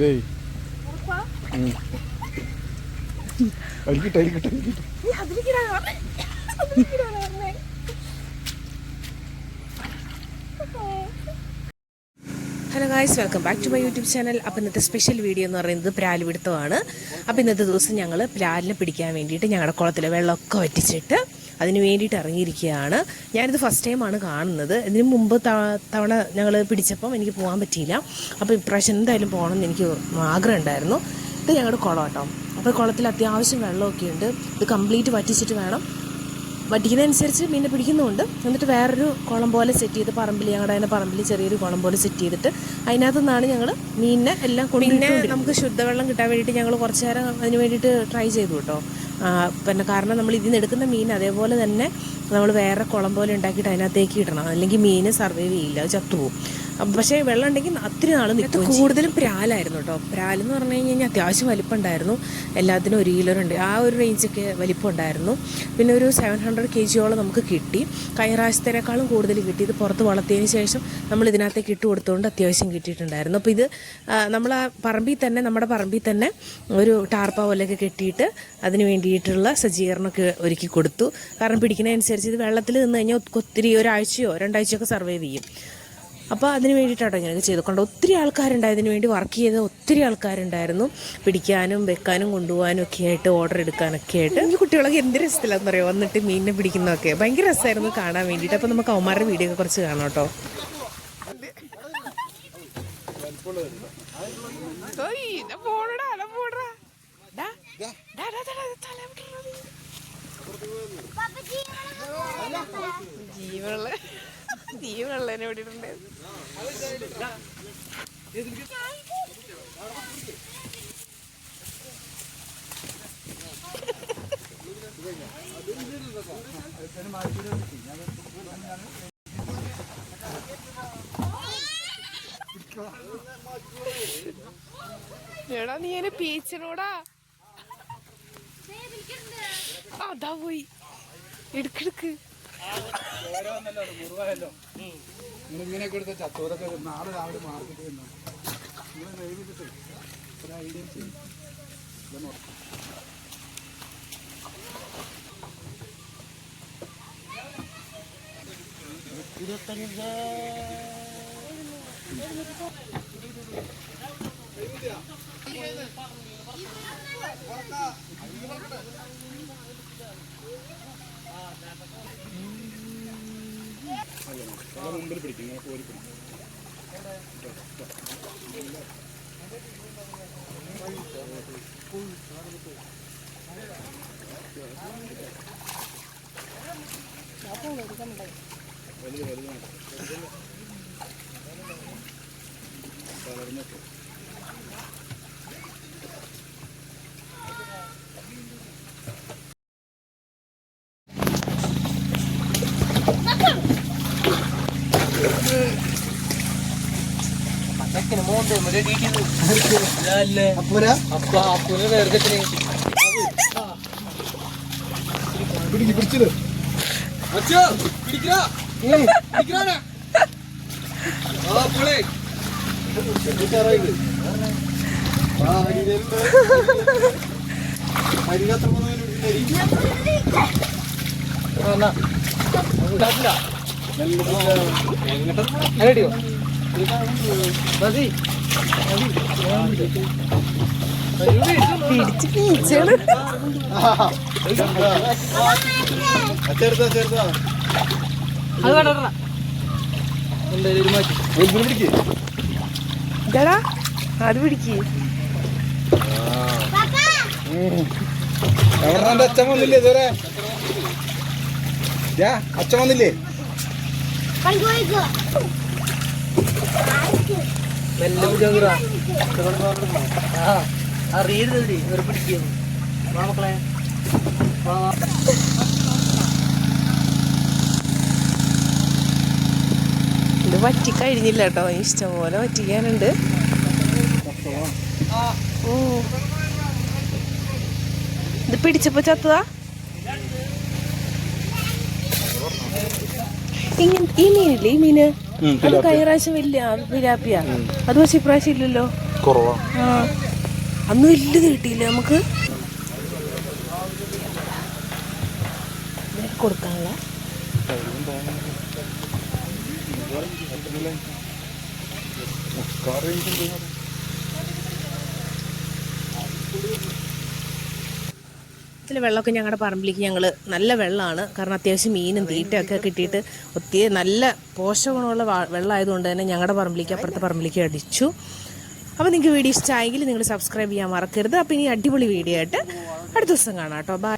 Hello guys, welcome back to my YouTube channel. അപ്പോൾ ഇന്നത്തെ special video എന്ന് പറയുന്നത് പ്രാൽപിടുത്തമാണ്. അപ്പോൾ ഇന്നത്തെ ദിവസം ഞങ്ങൾ പ്രാലിനെ പിടിക്കാൻ വേണ്ടിയിട്ട് ഞങ്ങളുടെ കുളത്തിലെ വെള്ളമൊക്കെ വറ്റിച്ചിട്ട് അതിന് വേണ്ടിയിട്ട് ഇറങ്ങിയിരിക്കുകയാണ്. ഞാനിത് ഫസ്റ്റ് ടൈമാണ് കാണുന്നത്. ഇതിന് മുമ്പ് തവണ ഞങ്ങൾ പിടിച്ചപ്പം എനിക്ക് പോകാൻ പറ്റിയില്ല. അപ്പോൾ ഇപ്രാവശ്യം എന്തായാലും പോകണമെന്ന് എനിക്ക് ആഗ്രഹം ഉണ്ടായിരുന്നു. ഇത് ഞങ്ങളുടെ കുളം കേട്ടോ. അപ്പോൾ കുളത്തിൽ അത്യാവശ്യം വെള്ളമൊക്കെ ഉണ്ട്. ഇത് കംപ്ലീറ്റ് വറ്റിച്ചിട്ട് വേണം, വറ്റിക്കുന്നതനുസരിച്ച് മീനെ പിടിക്കുന്നുമുണ്ട്. എന്നിട്ട് വേറൊരു കുളം പോലെ സെറ്റ് ചെയ്ത് ഞങ്ങളുടെ അതിൻ്റെ പറമ്പിൽ ചെറിയൊരു കുളം പോലെ സെറ്റ് ചെയ്തിട്ട് അതിനകത്തു നിന്നാണ് ഞങ്ങൾ മീനിനെ എല്ലാം പിന്നെ നമുക്ക് ശുദ്ധവെള്ളം കിട്ടാൻ വേണ്ടിയിട്ട് ഞങ്ങൾ കുറച്ച് നേരം അതിന് വേണ്ടിയിട്ട് ട്രൈ ചെയ്തു കേട്ടോ. പിന്നെ കാരണം നമ്മൾ ഇതിൽ നിന്ന് എടുക്കുന്ന മീൻ അതേപോലെ തന്നെ നമ്മൾ വേറെ കുളം പോലെ ഉണ്ടാക്കിയിട്ട് അതിനകത്തേക്ക് ഇടണം, അല്ലെങ്കിൽ മീൻ സർവൈവ് ചെയ്യില്ല, അത് ചത്തുപോകും. പക്ഷേ വെള്ളം ഉണ്ടെങ്കിൽ ഒത്തിരി നാൾ നിൽക്കും. കൂടുതലും പ്രാലായിരുന്നു കേട്ടോ. പ്രാലെന്ന് പറഞ്ഞു കഴിഞ്ഞാൽ അത്യാവശ്യം വലിപ്പം ഉണ്ടായിരുന്നു. എല്ലാത്തിനും 1 കിലോ ഉണ്ട്, ആ ഒരു റേഞ്ചൊക്കെ വലിപ്പം ഉണ്ടായിരുന്നു. പിന്നെ ഒരു 700 kg നമുക്ക് കിട്ടി. കഴിഞ്ഞ പ്രാവശ്യത്തേക്കാളും കൂടുതൽ കിട്ടി. ഇത് പുറത്ത് വളർത്തിയതിന് ശേഷം നമ്മൾ ഇതിനകത്തേക്ക് ഇട്ട് കൊടുത്തുകൊണ്ട് അത്യാവശ്യം കിട്ടിയിട്ടുണ്ടായിരുന്നു. അപ്പോൾ ഇത് നമ്മൾ ആ നമ്മുടെ പറമ്പിൽ തന്നെ ഒരു ടാർപ്പ പോലെയൊക്കെ കെട്ടിയിട്ട് അതിന് വേണ്ടിയിട്ടുള്ള സജ്ജീകരണമൊക്കെ ഒരുക്കി കൊടുത്തു. കാരണം പിടിക്കുന്നതനുസരിച്ച് ഇത് വെള്ളത്തിൽ നിന്ന് കഴിഞ്ഞാൽ ഒത്തിരി 1 ആഴ്ചയോ 2 ആഴ്ചയൊക്കെ സർവൈവ് ചെയ്യും. അപ്പോൾ അതിന് വേണ്ടിയിട്ടാണ് ഇങ്ങനെയൊക്കെ ചെയ്തുകൊണ്ട് ഒത്തിരി ആൾക്കാരുണ്ടായതിന് വേണ്ടി വർക്ക് ചെയ്ത ഒത്തിരി ആൾക്കാരുണ്ടായിരുന്നു. പിടിക്കാനും വെക്കാനും കൊണ്ടുപോകാനും ഒക്കെ ആയിട്ട്, ഓർഡർ എടുക്കാനൊക്കെ ആയിട്ട്. ഈ കുട്ടികളൊക്കെ എന്ത് രസത്തിലാന്ന് പറയുമോ വന്നിട്ട് മീനിനെ പിടിക്കുന്നതൊക്കെ ഭയങ്കര രസമായിരുന്നു കാണാൻ വേണ്ടിയിട്ട്. അപ്പോൾ നമുക്ക് അവന്മാരുടെ വീഡിയോ ഒക്കെ കുറച്ച് കാണാം കേട്ടോ. ജീവനുള്ളതിനെ വിട്ടിട്ടുണ്ടായിരുന്നു. എടാ നീ എന്നെ പീച്ചനോടാ, അതാ പോയി എടുക്കെടുക്ക്. ഇങ്ങനെ കൊടുത്ത ചത്തോതൊക്കെ നാളെ രാവിലെ മാർക്കറ്റ് നിങ്ങൾ കഴിച്ചിട്ട് ഒരു ഐഡിയ ചെയ്യും. മുമ്പിൽ പിടിക്കും, ഇങ്ങനെ കോരി പിടിക്കും. പിടിച്ചിട്ട് പീച്ചാണ്. ഇതാടാ അത് പിടിക്ക്. അച്ഛൻ വന്നില്ലേ ഇതുവരെ? അച്ഛൻ വന്നില്ലേ? അറിയരുത് ഒരു പിടിക്കുന്നു മക്കളെ. ഇത് വറ്റിക്കഴിഞ്ഞില്ല കേട്ടോ, ഇഷ്ടംപോലെ വറ്റിക്കാനുണ്ട്. ഇത് പിടിച്ചപ്പോ ചത്തതാ. ഈ മീനില്ലേ, ഈ മീന് അത് കഴിഞ്ഞ പ്രാവശ്യം വലിയ പിരാപ്പിയാ. അത് പക്ഷെ ഇപ്രാവശ്യം ഇല്ലല്ലോ. കുറവാണ്. ആ അന്ന് വലുത് കിട്ടിയില്ല നമുക്ക് കൊടുക്കാനുള്ള. ഇതിൽ വെള്ളമൊക്കെ ഞങ്ങളുടെ പറമ്പിലേക്ക് ഞങ്ങൾ നല്ല വെള്ളമാണ്. കാരണം അത്യാവശ്യം മീനും തീറ്റയൊക്കെ കിട്ടിയിട്ട് ഒത്തിരി നല്ല പോഷകഗുണമുള്ള വെള്ളമായതുകൊണ്ട് തന്നെ ഞങ്ങളുടെ പറമ്പിലേക്ക് അപ്പുറത്തെ പറമ്പിലേക്ക് അടിച്ചു. അപ്പോൾ നിങ്ങൾക്ക് വീഡിയോ ഇഷ്ടമായെങ്കിൽ നിങ്ങൾ സബ്സ്ക്രൈബ് ചെയ്യാൻ മറക്കരുത്. അപ്പോൾ ഇനി അടിപൊളി വീഡിയോ ആയിട്ട് അടുത്ത ദിവസം കാണാം കേട്ടോ. ബൈ.